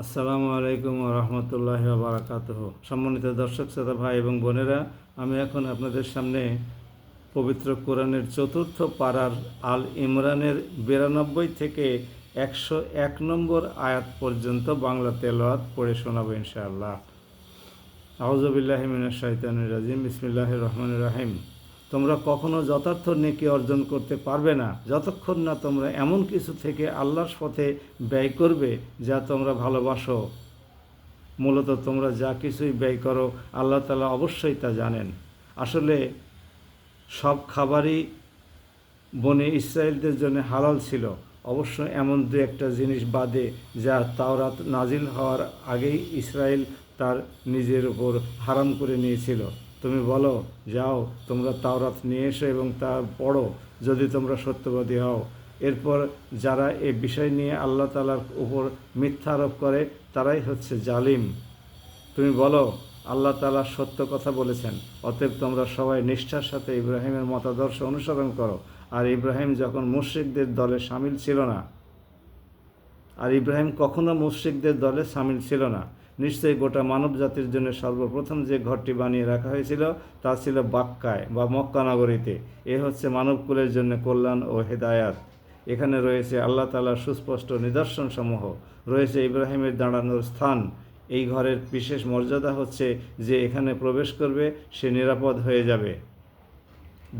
আসসালামু আলাইকুম রহমতুল্লাহ বারাকাতুহ। সম্মানিত দর্শক শ্রোতা ভাই এবং বোনেরা, আমি এখন আপনাদের সামনে পবিত্র কোরআনের চতুর্থ পারার আল ইমরানের 92 থেকে 101 নম্বর আয়াত পর্যন্ত বাংলা তেলাওয়াত পড়ে শোনাবো ইনশাআল্লাহ। আউযু বিল্লাহি মিনাশ শাইতানির রাজিম। বিসমিল্লাহির রহমানির রহিম। তোমরা কখনো যথার্থ নেকি অর্জন করতে পারবে না যতক্ষণ না তোমরা এমন কিছু থেকে আল্লাহর পথে ব্যয় করবে যা তোমরা ভালোবাসো। মূলত তোমরা যা কিছুই ব্যয় করো আল্লাহ তাআলা অবশ্যই তা জানেন। আসলে সব খাবারই বনে ইসরায়েলদের জন্য হালাল ছিল, অবশ্য এমন দু একটা জিনিস বাদে যা তাওরাত নাজিল হওয়ার আগেই ইসরায়েল তার নিজের উপর হারাম করে নিয়েছিল। তুমি বলো, যাও তোমরা তাওরাত নিয়ে এসো এবং তা পড়ো যদি তোমরা সত্যবাদী হও। এরপর যারা এ বিষয় নিয়ে আল্লাহ তাআলার উপর মিথ্যা আরোপ করে তারাই হচ্ছে জালিম। তুমি বলো, আল্লাহ তাআলা সত্য কথা বলেছেন, অতএব তোমরা সবাই নিষ্ঠার সাথে ইব্রাহিমের মতাদর্শ অনুসরণ করো। আর ইব্রাহিম যখন মুশরিকদের দলে সামিল ছিল না আর ইব্রাহিম কখনো মুশরিকদের দলে সামিল ছিল না। নিশ্চয়ই গোটা মানব জাতির জন্য সর্বপ্রথম যে ঘরটি বানিয়ে রাখা হয়েছিল তা ছিল বাক্কায় বা মক্কা নগরীতে। এ হচ্ছে মানবকুলের জন্য কল্যাণ ও হেদায়াত। এখানে রয়েছে আল্লাহ তাআলার সুস্পষ্ট নিদর্শনসমূহ, রয়েছে ইব্রাহিমের দাঁড়ানোর স্থান। এই ঘরের বিশেষ মর্যাদা হচ্ছে যে এখানে প্রবেশ করবে সে নিরাপদ হয়ে যাবে।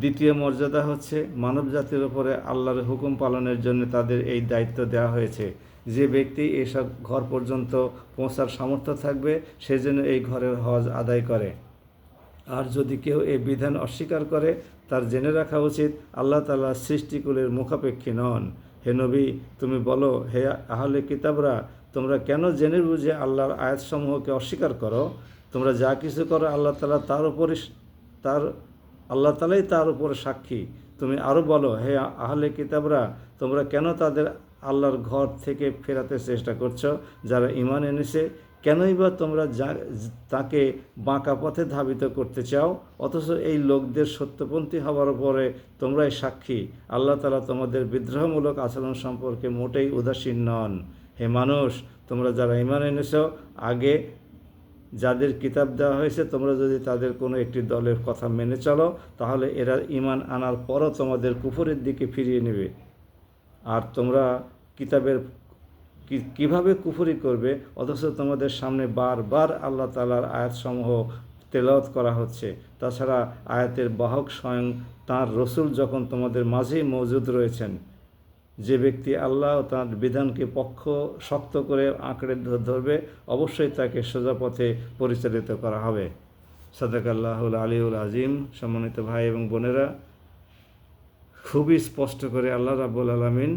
দ্বিতীয় মর্যাদা হচ্ছে মানবজাতির ওপরে আল্লাহর হুকুম পালনের জন্য তাদের এই দায়িত্ব দেওয়া হয়েছে। যে ব্যক্তি এসব ঘর পর্যন্ত পৌঁছার সামর্থ্য থাকবে সে যেন এই ঘরের হজ আদায় করে। আর যদি কেউ এই বিধান অস্বীকার করে তার জেনে রাখা উচিত আল্লাহ তাআলা সৃষ্টিকুলের মুখাপেক্ষী নন। হে নবী, তুমি বলো, হে আহলে কিতাবরা, তোমরা কেন জেনে বুঝে আল্লাহর আয়াতসমূহকে অস্বীকার করো? তোমরা যা কিছু করো আল্লাহ তাআলা আল্লাহ তাআলাই তার উপর সাক্ষী। তুমি আরও বলো, হে আহলে কিতাবরা, তোমরা কেন তাদের আল্লাহর ঘর থেকে ফেরাতে চেষ্টা করছো যারা ঈমান এনেছে? কেনই বা তোমরা তাকে বাঁকা পথে ধাবিত করতে চাও? অথচ এই লোকদের সত্যপন্থী হওয়ার পরে তোমরাই সাক্ষী। আল্লাহ তাআলা তোমাদের বিদ্রোহমূলক আচরণ সম্পর্কে মোটেই উদাসীন নন। হে মানুষ, তোমরা যারা ঈমান এনেছো, আগে যাদের কিতাব দেওয়া হয়েছে তোমরা যদি তাদের কোনো একটি দলের কথা মেনে চলো তাহলে এরা ঈমান আনার পরও তোমাদের কুফরের দিকে ফিরিয়ে নেবে। আর তোমরা কিতাবের কিভাবে কুফরি করবে অথচ তোমাদের সামনে বারবার আল্লাহ তাআলার আয়াতসমূহ তেলাওয়াত করা হচ্ছে। তাছাড়া আয়াতের বাহক স্বয়ং তাঁর রসুল যখন তোমাদের মাঝেই মজুদ রয়েছেন। যে ব্যক্তি আল্লাহ ও তাঁর বিধানকে শক্ত করে আঁকড়ে ধরবে অবশ্যই তাকে সোজা পথে পরিচালিত করা হবে। সাদাকাল্লাহুল আলিউল আজিম। সম্মানিত ভাই এবং বোনেরা, খুবই স্পষ্ট করে আল্লাহ রাব্বুল আলামিন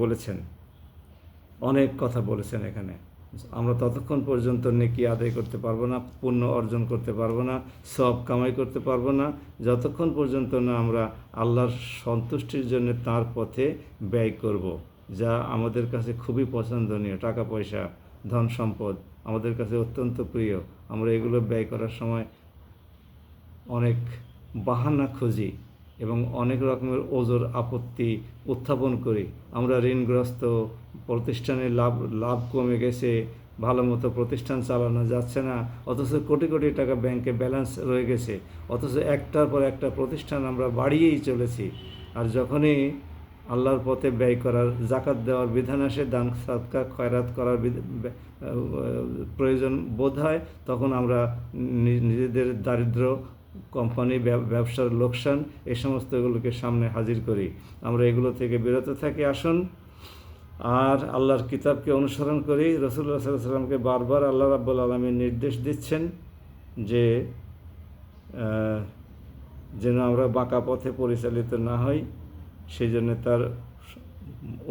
বলেছেন, অনেক কথা বলেছেন এখানে। আমরা ততক্ষণ পর্যন্ত নেকি আদায় করতে পারবো না, পুণ্য অর্জন করতে পারবো না, সব কামাই করতে পারবো না যতক্ষণ পর্যন্ত না আমরা আল্লাহর সন্তুষ্টির জন্য তার পথে ব্যয় করব, যা আমাদের কাছে খুবই পছন্দনীয়। টাকা পয়সা, ধন সম্পদ আমাদের কাছে অত্যন্ত প্রিয়। আমরা এগুলো ব্যয় করার সময় অনেক বাহানা খুঁজি এবং অনেক রকমের ওজর আপত্তি উত্থাপন করি। আমরা ঋণগ্রস্ত, প্রতিষ্ঠানের লাভ কমে গেছে, ভালো মতো প্রতিষ্ঠান চালানো যাচ্ছে না, অথচ কোটি কোটি টাকা ব্যাংকে ব্যালেন্স রয়ে গেছে, অথচ একটার পর একটা প্রতিষ্ঠান আমরা বাড়িয়েই চলেছি। আর যখনই আল্লাহর পথে ব্যয় করার, জাকাত দেওয়ার বিধান আসে, দান সাদকা খয়রাত করার প্রয়োজন বোধ হয়, তখন আমরা নিজেদের দারিদ্র, কোম্পানি, ব্যবসার লোকসান, এই সমস্তগুলোকে সামনে হাজির করি। আমরা এগুলো থেকে বিরত থাকি। আসুন আর আল্লাহর কিতাবকে অনুসরণ করি। রাসূলুল্লাহ সাল্লাল্লাহু আলাইহি ওয়াসাল্লামকে বারবার আল্লাহ রাব্বুল আলামিন নির্দেশ দিচ্ছেন যে যেন আমরা বাঁকা পথে পরিচালিত না হই, সেই জন্য তার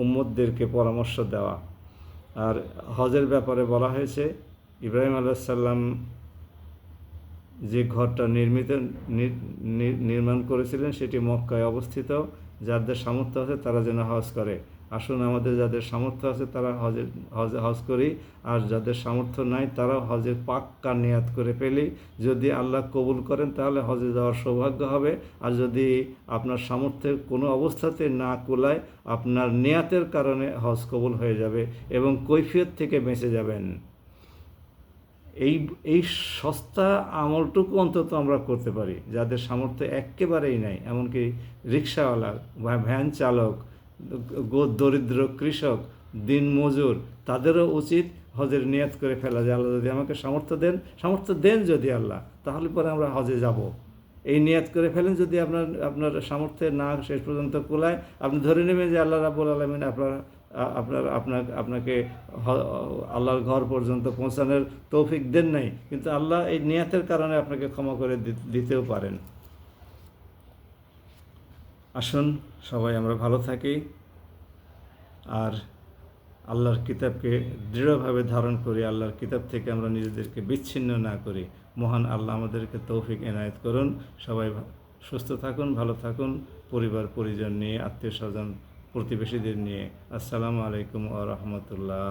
উম্মতদেরকে পরামর্শ দেওয়া। আর হজের ব্যাপারে বলা হয়েছে, ইব্রাহিম আলাইহিস সালাম যে ঘরটা নির্মাণ করেছিলেন সেটি মক্কায় অবস্থিত। যাদের সামর্থ্য আছে তারা যেন হজ করে। আসুন আমাদের যাদের সামর্থ্য আছে তারা হজ করি, আর যাদের সামর্থ্য নাই তারাও হজের পাক্কা নিয়াত করে ফেলি। যদি আল্লাহ কবুল করেন তাহলে হজে যাওয়ার সৌভাগ্য হবে, আর যদি আপনার সামর্থ্যের কোনো অবস্থাতে না কুলায় আপনার নিয়াতের কারণে হজ কবুল হয়ে যাবে এবং কৈফিয়ত থেকে বেঁচে যাবেন। এই এই সস্তা আমলটুকু অন্তত আমরা করতে পারি। যাদের সামর্থ্য একেবারেই নাই, এমনকি রিক্সাওয়ালা বা ভ্যান চালক, দরিদ্র কৃষক, দিনমজুর, তাদেরও উচিত হজের নিয়াত করে ফেলা যে আল্লাহ যদি আমাকে সামর্থ্য দেন যদি আল্লাহ, তাহলে পরে আমরা হজে যাব। এই নিয়াত করে ফেলেন। যদি আপনার সামর্থ্যে না শেষ পর্যন্ত কুলায়, আপনি ধরে নেবেন যে আল্লাহ রাব্বুল আলামিন আপনাকে আল্লাহর ঘর পর্যন্ত পৌঁছানোর তৌফিক দেন নাই, কিন্তু আল্লাহ এই নিয়াতের কারণে আপনাকে ক্ষমা করে দিতেও পারেন। আসুন সবাই আমরা ভালো থাকি আর আল্লাহর কিতাবকে দৃঢ়ভাবে ধারণ করি, আল্লাহর কিতাব থেকে আমরা নিজেদেরকে বিচ্ছিন্ন না করি। মহান আল্লাহ আমাদেরকে তৌফিক এনায়েত করুন। সবাই সুস্থ থাকুন, ভালো থাকুন, পরিবার পরিজন নিয়ে, আত্মীয় স্বজন, প্রতিবেশীদের নিয়ে। আসসালামু আলাইকুম ওয়া রাহমাতুল্লাহ।